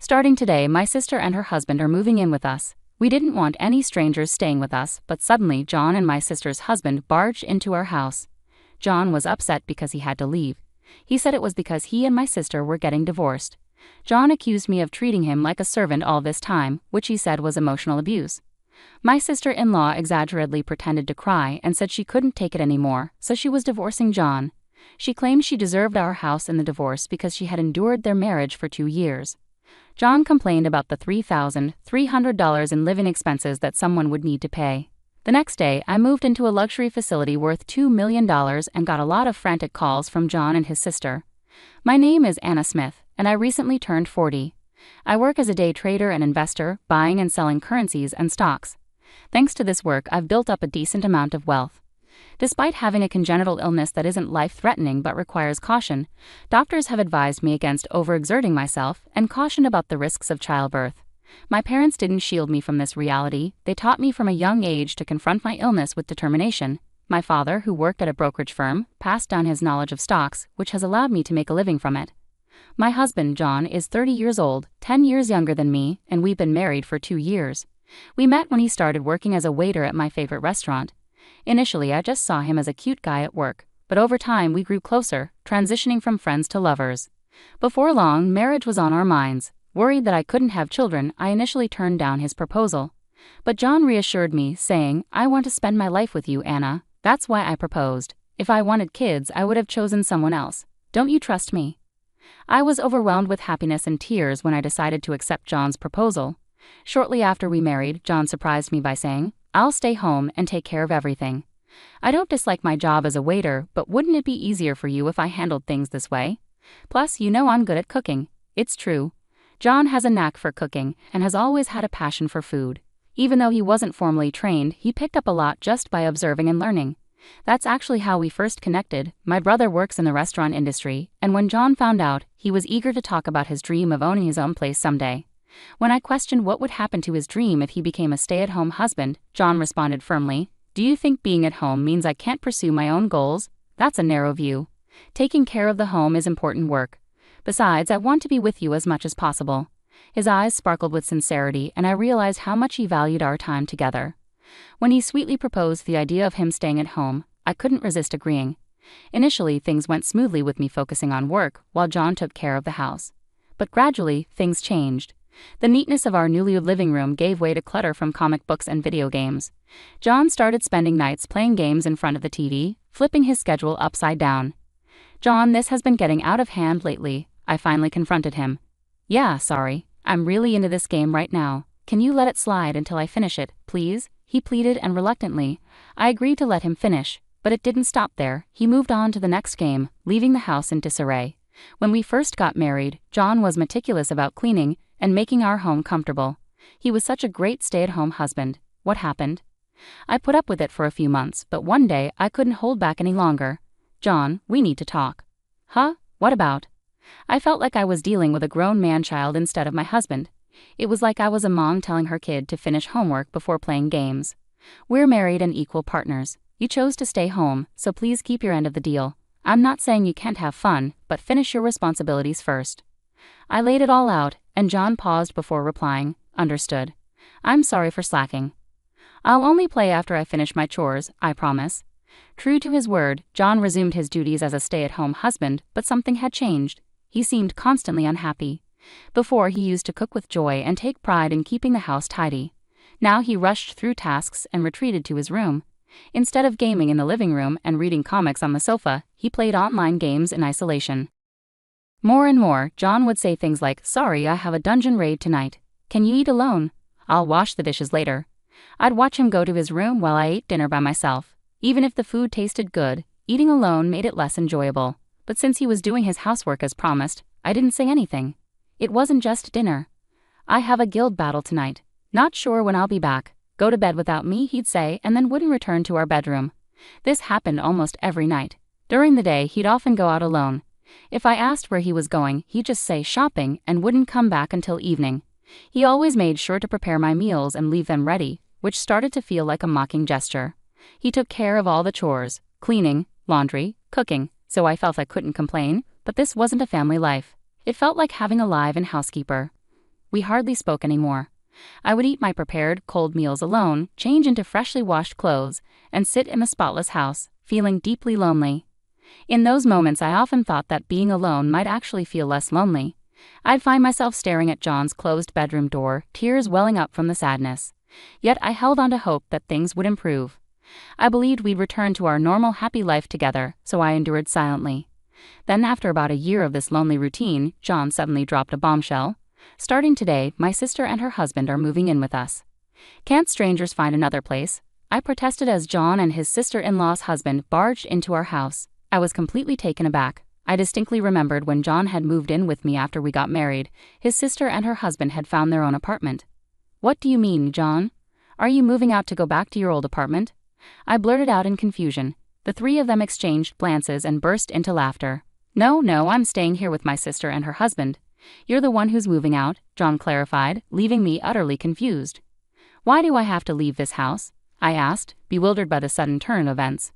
Starting today, my sister and her husband are moving in with us. We didn't want any strangers staying with us, but suddenly John and my sister's husband barged into our house. John was upset because he had to leave. He said it was because he and my sister were getting divorced. John accused me of treating him like a servant all this time, which he said was emotional abuse. My sister-in-law exaggeratedly pretended to cry and said she couldn't take it anymore, so she was divorcing John. She claimed she deserved our house in the divorce because she had endured their marriage for 2 years. John complained about the $3,300 in living expenses that someone would need to pay. The next day, I moved into a luxury facility worth $2 million and got a lot of frantic calls from John and his sister. My name is Anna Smith, and I recently turned 40. I work as a day trader and investor, buying and selling currencies and stocks. Thanks to this work, I've built up a decent amount of wealth. Despite having a congenital illness that isn't life-threatening but requires caution, doctors have advised me against overexerting myself and cautioned about the risks of childbirth. My parents didn't shield me from this reality. They taught me from a young age to confront my illness with determination. My father, who worked at a brokerage firm, passed down his knowledge of stocks, which has allowed me to make a living from it. My husband, John, is 30 years old, 10 years younger than me, and we've been married for 2 years. We met when he started working as a waiter at my favorite restaurant. Initially, I just saw him as a cute guy at work, but over time we grew closer, transitioning from friends to lovers. Before long, marriage was on our minds. Worried that I couldn't have children, I initially turned down his proposal. But John reassured me, saying, "I want to spend my life with you, Anna. That's why I proposed. If I wanted kids, I would have chosen someone else. Don't you trust me?" I was overwhelmed with happiness and tears when I decided to accept John's proposal. Shortly after we married, John surprised me by saying, "I'll stay home and take care of everything. I don't dislike my job as a waiter, but wouldn't it be easier for you if I handled things this way? Plus, you know I'm good at cooking." It's true. John has a knack for cooking and has always had a passion for food. Even though he wasn't formally trained, he picked up a lot just by observing and learning. That's actually how we first connected. My brother works in the restaurant industry, and when John found out, he was eager to talk about his dream of owning his own place someday. When I questioned what would happen to his dream if he became a stay-at-home husband, John responded firmly, "Do you think being at home means I can't pursue my own goals? That's a narrow view. Taking care of the home is important work. Besides, I want to be with you as much as possible." His eyes sparkled with sincerity, and I realized how much he valued our time together. When he sweetly proposed the idea of him staying at home, I couldn't resist agreeing. Initially, things went smoothly with me focusing on work while John took care of the house. But gradually, things changed. The neatness of our newly living room gave way to clutter from comic books and video games. John started spending nights playing games in front of the TV, flipping his schedule upside down. "John, this has been getting out of hand lately," I finally confronted him. "Yeah, sorry. I'm really into this game right now. Can you let it slide until I finish it, please?" He pleaded, and reluctantly, I agreed to let him finish, but it didn't stop there. He moved on to the next game, leaving the house in disarray. When we first got married, John was meticulous about cleaning and making our home comfortable. He was such a great stay-at-home husband. What happened? I put up with it for a few months, but one day I couldn't hold back any longer. "John, we need to talk." "Huh? What about?" I felt like I was dealing with a grown man-child instead of my husband. It was like I was a mom telling her kid to finish homework before playing games. "We're married and equal partners. You chose to stay home, so please keep your end of the deal. I'm not saying you can't have fun, but finish your responsibilities first." I laid it all out, and John paused before replying, "Understood. I'm sorry for slacking. I'll only play after I finish my chores, I promise." True to his word, John resumed his duties as a stay-at-home husband, but something had changed. He seemed constantly unhappy. Before, he used to cook with joy and take pride in keeping the house tidy. Now he rushed through tasks and retreated to his room. Instead of gaming in the living room and reading comics on the sofa, he played online games in isolation. More and more, John would say things like, "Sorry, I have a dungeon raid tonight. Can you eat alone? I'll wash the dishes later." I'd watch him go to his room while I ate dinner by myself. Even if the food tasted good, eating alone made it less enjoyable. But since he was doing his housework as promised, I didn't say anything. It wasn't just dinner. "I have a guild battle tonight. Not sure when I'll be back. Go to bed without me," he'd say, and then wouldn't return to our bedroom. This happened almost every night. During the day, he'd often go out alone. If I asked where he was going, he'd just say shopping and wouldn't come back until evening. He always made sure to prepare my meals and leave them ready, which started to feel like a mocking gesture. He took care of all the chores, cleaning, laundry, cooking, so I felt I couldn't complain, but this wasn't a family life. It felt like having a live-in housekeeper. we hardly spoke anymore. I would eat my prepared, cold meals alone, change into freshly washed clothes, and sit in the spotless house, feeling deeply lonely. In those moments I often thought that being alone might actually feel less lonely. I'd find myself staring at John's closed bedroom door, tears welling up from the sadness. Yet I held on to hope that things would improve. I believed we'd return to our normal happy life together, so I endured silently. Then after about a year of this lonely routine, John suddenly dropped a bombshell. Starting today, my sister and her husband are moving in with us. Can't strangers find another place? I protested as John and his sister-in-law's husband barged into our house. I was completely taken aback. I distinctly remembered when John had moved in with me after we got married, his sister and her husband had found their own apartment. "What do you mean, John? Are you moving out to go back to your old apartment?" I blurted out in confusion. The three of them exchanged glances and burst into laughter. No, I'm staying here with my sister and her husband." "You're the one who's moving out," John clarified, leaving me utterly confused. "Why do I have to leave this house?" I asked, bewildered by the sudden turn of events.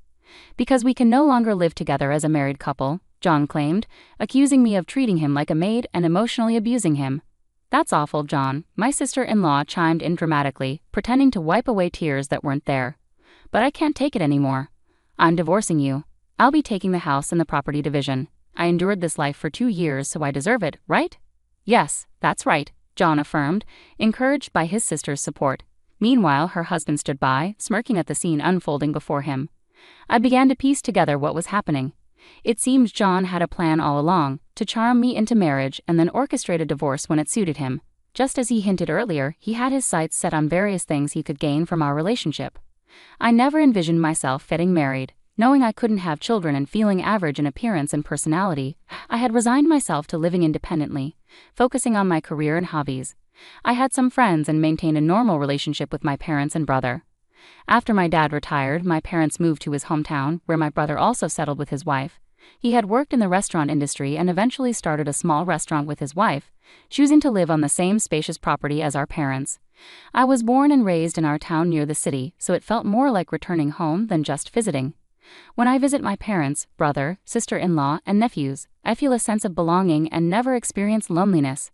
"Because we can no longer live together as a married couple," John claimed, accusing me of treating him like a maid and emotionally abusing him. "That's awful, John," my sister-in-law chimed in dramatically, pretending to wipe away tears that weren't there. "But I can't take it anymore. I'm divorcing you. I'll be taking the house in the property division. I endured this life for 2 years, so I deserve it, right?" "Yes, that's right," John affirmed, encouraged by his sister's support. Meanwhile, her husband stood by, smirking at the scene unfolding before him. I began to piece together what was happening. It seems John had a plan all along, to charm me into marriage and then orchestrate a divorce when it suited him. Just as he hinted earlier, he had his sights set on various things he could gain from our relationship. I never envisioned myself getting married. Knowing I couldn't have children and feeling average in appearance and personality, I had resigned myself to living independently, focusing on my career and hobbies. I had some friends and maintained a normal relationship with my parents and brother. After my dad retired, my parents moved to his hometown, where my brother also settled with his wife. He had worked in the restaurant industry and eventually started a small restaurant with his wife, choosing to live on the same spacious property as our parents. I was born and raised in our town near the city, so it felt more like returning home than just visiting. When I visit my parents, brother, sister-in-law, and nephews, I feel a sense of belonging and never experience loneliness.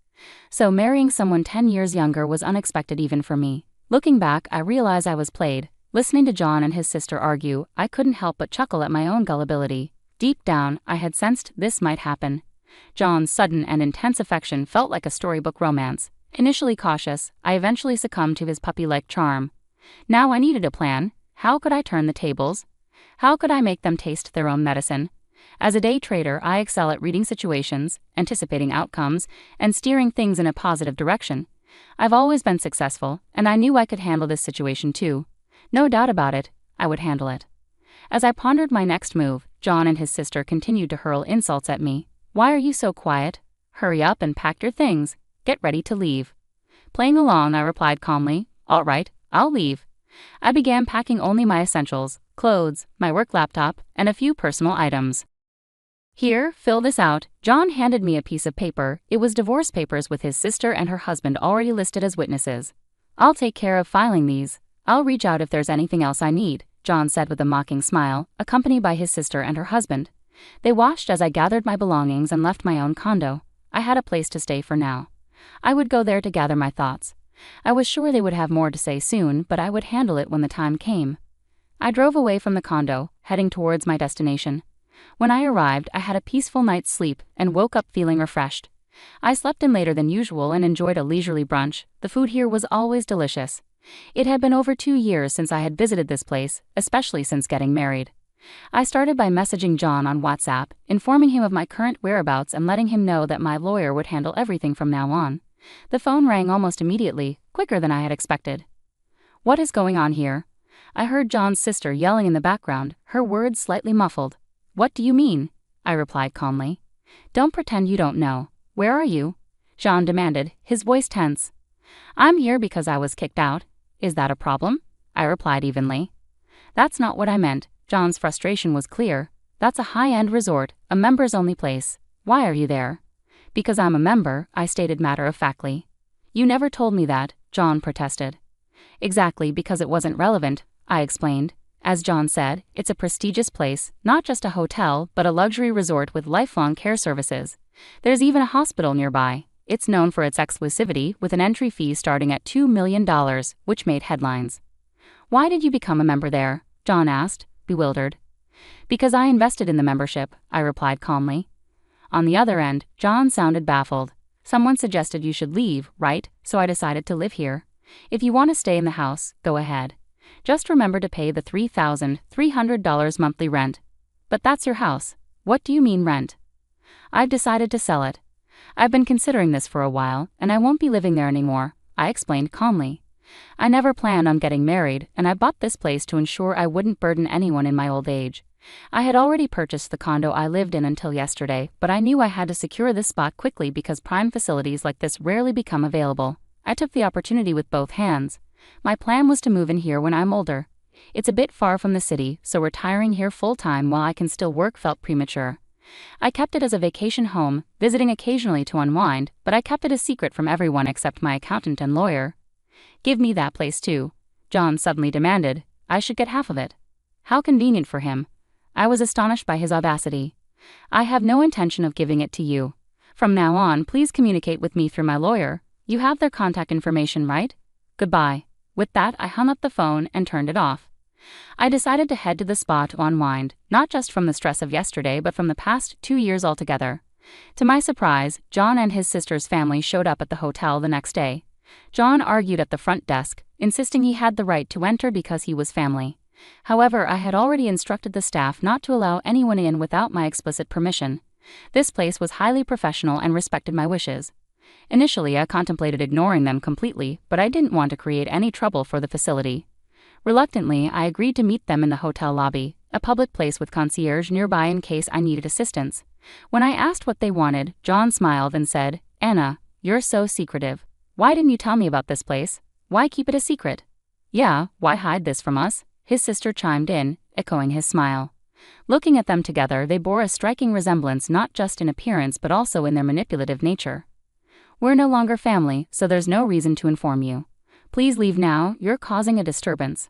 So marrying someone 10 years younger was unexpected even for me. Looking back, I realize I was played. Listening to John and his sister argue, I couldn't help but chuckle at my own gullibility. Deep down, I had sensed this might happen. John's sudden and intense affection felt like a storybook romance. Initially cautious, I eventually succumbed to his puppy-like charm. Now I needed a plan. How could I turn the tables? How could I make them taste their own medicine? As a day trader, I excel at reading situations, anticipating outcomes, and steering things in a positive direction. I've always been successful, and I knew I could handle this situation too. No doubt about it, I would handle it. As I pondered my next move, John and his sister continued to hurl insults at me. "Why are you so quiet? Hurry up and pack your things. Get ready to leave." Playing along, I replied calmly, "All right, I'll leave." I began packing only my essentials, clothes, my work laptop, and a few personal items. "Here, fill this out." John handed me a piece of paper. It was divorce papers with his sister and her husband already listed as witnesses. "I'll take care of filing these. I'll reach out if there's anything else I need," John said with a mocking smile, accompanied by his sister and her husband. They watched as I gathered my belongings and left my own condo. I had a place to stay for now. I would go there to gather my thoughts. I was sure they would have more to say soon, but I would handle it when the time came. I drove away from the condo, heading towards my destination. When I arrived, I had a peaceful night's sleep and woke up feeling refreshed. I slept in later than usual and enjoyed a leisurely brunch. The food here was always delicious. It had been over 2 years since I had visited this place, especially since getting married. I started by messaging John on WhatsApp, informing him of my current whereabouts and letting him know that my lawyer would handle everything from now on. The phone rang almost immediately, quicker than I had expected. "What is going on here?" I heard John's sister yelling in the background, her words slightly muffled. "What do you mean?" I replied calmly. "Don't pretend you don't know. Where are you?" John demanded, his voice tense. "I'm here because I was kicked out. Is that a problem?" I replied evenly. "That's not what I meant." John's frustration was clear. "That's a high-end resort, a members-only place. Why are you there?" "Because I'm a member," I stated matter-of-factly. "You never told me that," John protested. "Exactly, because it wasn't relevant," I explained. As John said, it's a prestigious place, not just a hotel, but a luxury resort with lifelong care services. There's even a hospital nearby. It's known for its exclusivity, with an entry fee starting at $2 million, which made headlines. "Why did you become a member there?" John asked, bewildered. "Because I invested in the membership," I replied calmly. On the other end, John sounded baffled. "Someone suggested you should leave, right? So I decided to live here. If you want to stay in the house, go ahead. Just remember to pay the $3,300 monthly rent." "But that's your house. What do you mean rent?" "I've decided to sell it. I've been considering this for a while, and I won't be living there anymore," I explained calmly. "I never planned on getting married, and I bought this place to ensure I wouldn't burden anyone in my old age. I had already purchased the condo I lived in until yesterday, but I knew I had to secure this spot quickly because prime facilities like this rarely become available. I took the opportunity with both hands. My plan was to move in here when I'm older. It's a bit far from the city, so retiring here full-time while I can still work felt premature. I kept it as a vacation home, visiting occasionally to unwind, but I kept it a secret from everyone except my accountant and lawyer." "Give me that place too," John suddenly demanded. "I should get half of it." How convenient for him. I was astonished by his audacity. "I have no intention of giving it to you. From now on, please communicate with me through my lawyer. You have their contact information, right? Goodbye." With that, I hung up the phone and turned it off. I decided to head to the spa to unwind, not just from the stress of yesterday but from the past 2 years altogether. To my surprise, John and his sister's family showed up at the hotel the next day. John argued at the front desk, insisting he had the right to enter because he was family. However, I had already instructed the staff not to allow anyone in without my explicit permission. This place was highly professional and respected my wishes. Initially, I contemplated ignoring them completely, but I didn't want to create any trouble for the facility. Reluctantly, I agreed to meet them in the hotel lobby, a public place with concierge nearby in case I needed assistance. When I asked what they wanted, John smiled and said, "Anna, you're so secretive. Why didn't you tell me about this place? Why keep it a secret?" "Yeah, why hide this from us?" his sister chimed in, echoing his smile. Looking at them together, they bore a striking resemblance not just in appearance but also in their manipulative nature. "We're no longer family, so there's no reason to inform you. Please leave now, you're causing a disturbance."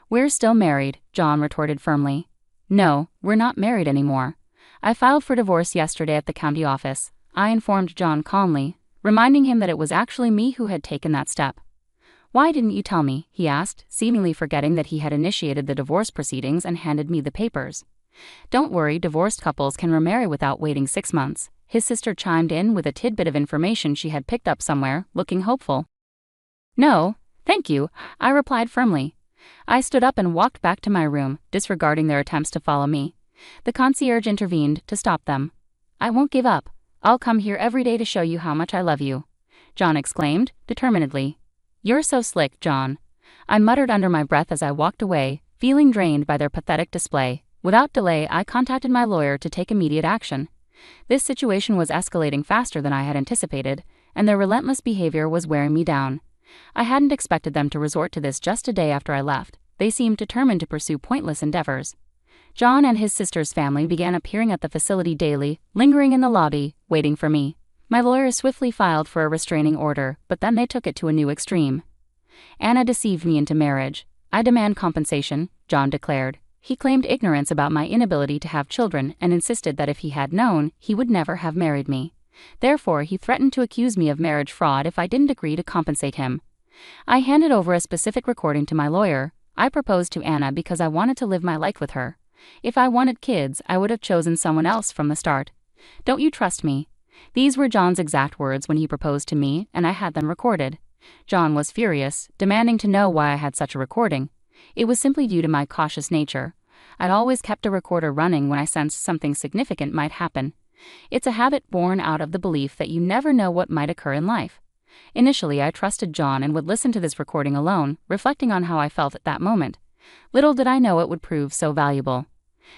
"We're still married," John retorted firmly. "No, we're not married anymore. I filed for divorce yesterday at the county office," I informed John calmly, reminding him that it was actually me who had taken that step. "Why didn't you tell me?" he asked, seemingly forgetting that he had initiated the divorce proceedings and handed me the papers. "Don't worry, divorced couples can remarry without waiting 6 months," his sister chimed in with a tidbit of information she had picked up somewhere, looking hopeful. "No, thank you," I replied firmly. I stood up and walked back to my room, disregarding their attempts to follow me. The concierge intervened to stop them. "I won't give up. I'll come here every day to show you how much I love you," John exclaimed, determinedly. "You're so slick, John," I muttered under my breath as I walked away, feeling drained by their pathetic display. Without delay, I contacted my lawyer to take immediate action. This situation was escalating faster than I had anticipated, and their relentless behavior was wearing me down. I hadn't expected them to resort to this just a day after I left. They seemed determined to pursue pointless endeavors. John and his sister's family began appearing at the facility daily, lingering in the lobby, waiting for me. My lawyer swiftly filed for a restraining order, but then they took it to a new extreme. "Anna deceived me into marriage. I demand compensation," John declared. He claimed ignorance about my inability to have children and insisted that if he had known, he would never have married me. Therefore, he threatened to accuse me of marriage fraud if I didn't agree to compensate him. I handed over a specific recording to my lawyer. I proposed to Anna because I wanted to live my life with her. If I wanted kids, I would have chosen someone else from the start. "Don't you trust me?" These were John's exact words when he proposed to me, and I had them recorded. John was furious, demanding to know why I had such a recording. It was simply due to my cautious nature. I'd always kept a recorder running when I sensed something significant might happen. It's a habit born out of the belief that you never know what might occur in life. Initially, I trusted John and would listen to this recording alone, reflecting on how I felt at that moment. Little did I know it would prove so valuable.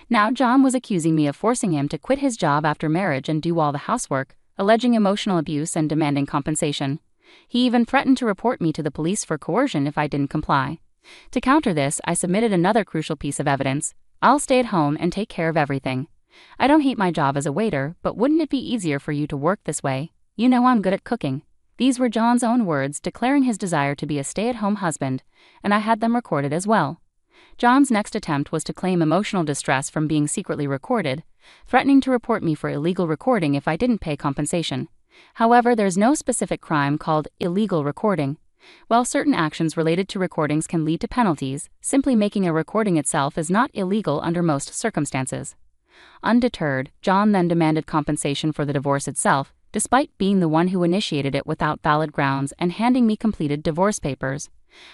Now John was accusing me of forcing him to quit his job after marriage and do all the housework, alleging emotional abuse and demanding compensation. He even threatened to report me to the police for coercion if I didn't comply. To counter this, I submitted another crucial piece of evidence. "I'll stay at home and take care of everything. I don't hate my job as a waiter, but wouldn't it be easier for you to work this way? You know I'm good at cooking." These were John's own words, declaring his desire to be a stay-at-home husband, and I had them recorded as well. John's next attempt was to claim emotional distress from being secretly recorded, threatening to report me for illegal recording if I didn't pay compensation. However, there's no specific crime called illegal recording. While certain actions related to recordings can lead to penalties, simply making a recording itself is not illegal under most circumstances. Undeterred, John then demanded compensation for the divorce itself, despite being the one who initiated it without valid grounds and handing me completed divorce papers.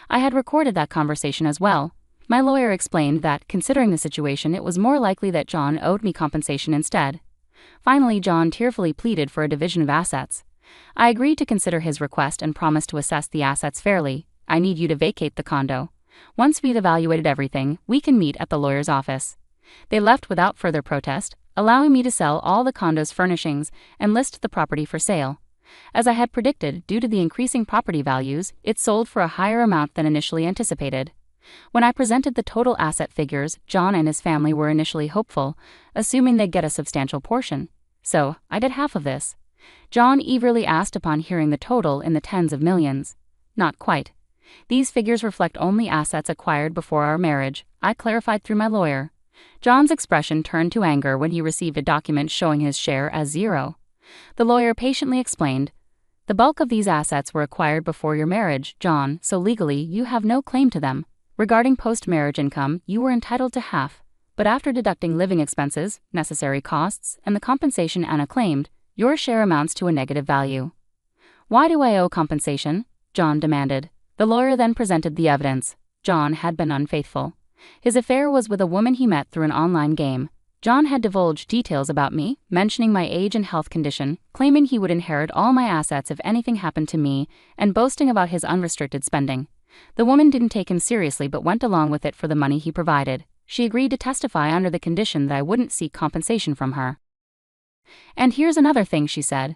I had recorded that conversation as well. My lawyer explained that, considering the situation, it was more likely that John owed me compensation instead. Finally, John tearfully pleaded for a division of assets. I agreed to consider his request and promised to assess the assets fairly. I need you to vacate the condo. Once we've evaluated everything, we can meet at the lawyer's office. They left without further protest, allowing me to sell all the condo's furnishings and list the property for sale. As I had predicted, due to the increasing property values, it sold for a higher amount than initially anticipated. When I presented the total asset figures, John and his family were initially hopeful, assuming they'd get a substantial portion. So, I did half of this. John eagerly asked upon hearing the total in the tens of millions. Not quite. These figures reflect only assets acquired before our marriage, I clarified through my lawyer. John's expression turned to anger when he received a document showing his share as zero. The lawyer patiently explained, "The bulk of these assets were acquired before your marriage, John, so legally you have no claim to them. Regarding post-marriage income, you were entitled to half, but after deducting living expenses, necessary costs, and the compensation Anna claimed, your share amounts to a negative value." "Why do I owe compensation?" John demanded. The lawyer then presented the evidence. John had been unfaithful. His affair was with a woman he met through an online game. John had divulged details about me, mentioning my age and health condition, claiming he would inherit all my assets if anything happened to me, and boasting about his unrestricted spending. The woman didn't take him seriously but went along with it for the money he provided. She agreed to testify under the condition that I wouldn't seek compensation from her. "And here's another thing," she said.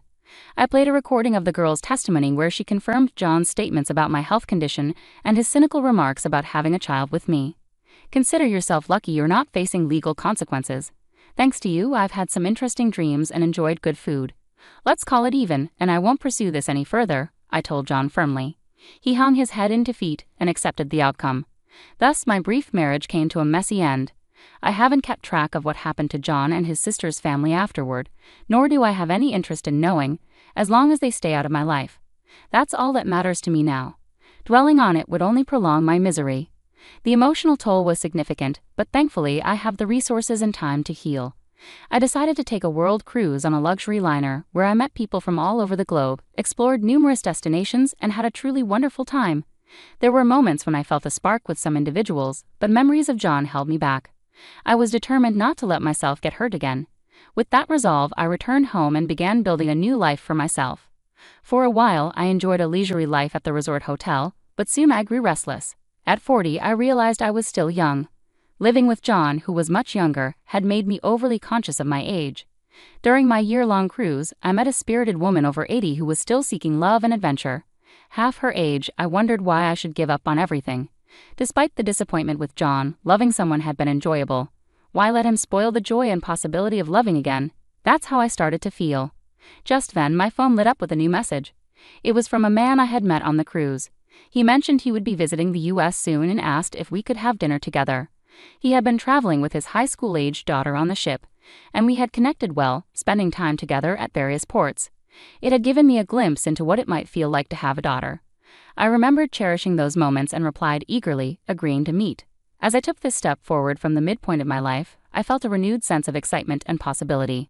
I played a recording of the girl's testimony where she confirmed John's statements about my health condition and his cynical remarks about having a child with me. "Consider yourself lucky you're not facing legal consequences. Thanks to you, I've had some interesting dreams and enjoyed good food. Let's call it even, and I won't pursue this any further," I told John firmly. He hung his head in defeat and accepted the outcome. Thus, my brief marriage came to a messy end. I haven't kept track of what happened to John and his sister's family afterward, nor do I have any interest in knowing, as long as they stay out of my life. That's all that matters to me now. Dwelling on it would only prolong my misery. The emotional toll was significant, but thankfully I have the resources and time to heal. I decided to take a world cruise on a luxury liner where I met people from all over the globe, explored numerous destinations, and had a truly wonderful time. There were moments when I felt a spark with some individuals, but memories of John held me back. I was determined not to let myself get hurt again. With that resolve, I returned home and began building a new life for myself. For a while, I enjoyed a leisurely life at the resort hotel, but soon I grew restless. At 40, I realized I was still young. Living with John, who was much younger, had made me overly conscious of my age. During my year-long cruise, I met a spirited woman over 80 who was still seeking love and adventure. Half her age, I wondered why I should give up on everything. Despite the disappointment with John, loving someone had been enjoyable. Why let him spoil the joy and possibility of loving again? That's how I started to feel. Just then, my phone lit up with a new message. It was from a man I had met on the cruise. He mentioned he would be visiting the U.S. soon and asked if we could have dinner together. He had been traveling with his high school-aged daughter on the ship, and we had connected well, spending time together at various ports. It had given me a glimpse into what it might feel like to have a daughter. I remembered cherishing those moments and replied eagerly, agreeing to meet. As I took this step forward from the midpoint of my life, I felt a renewed sense of excitement and possibility.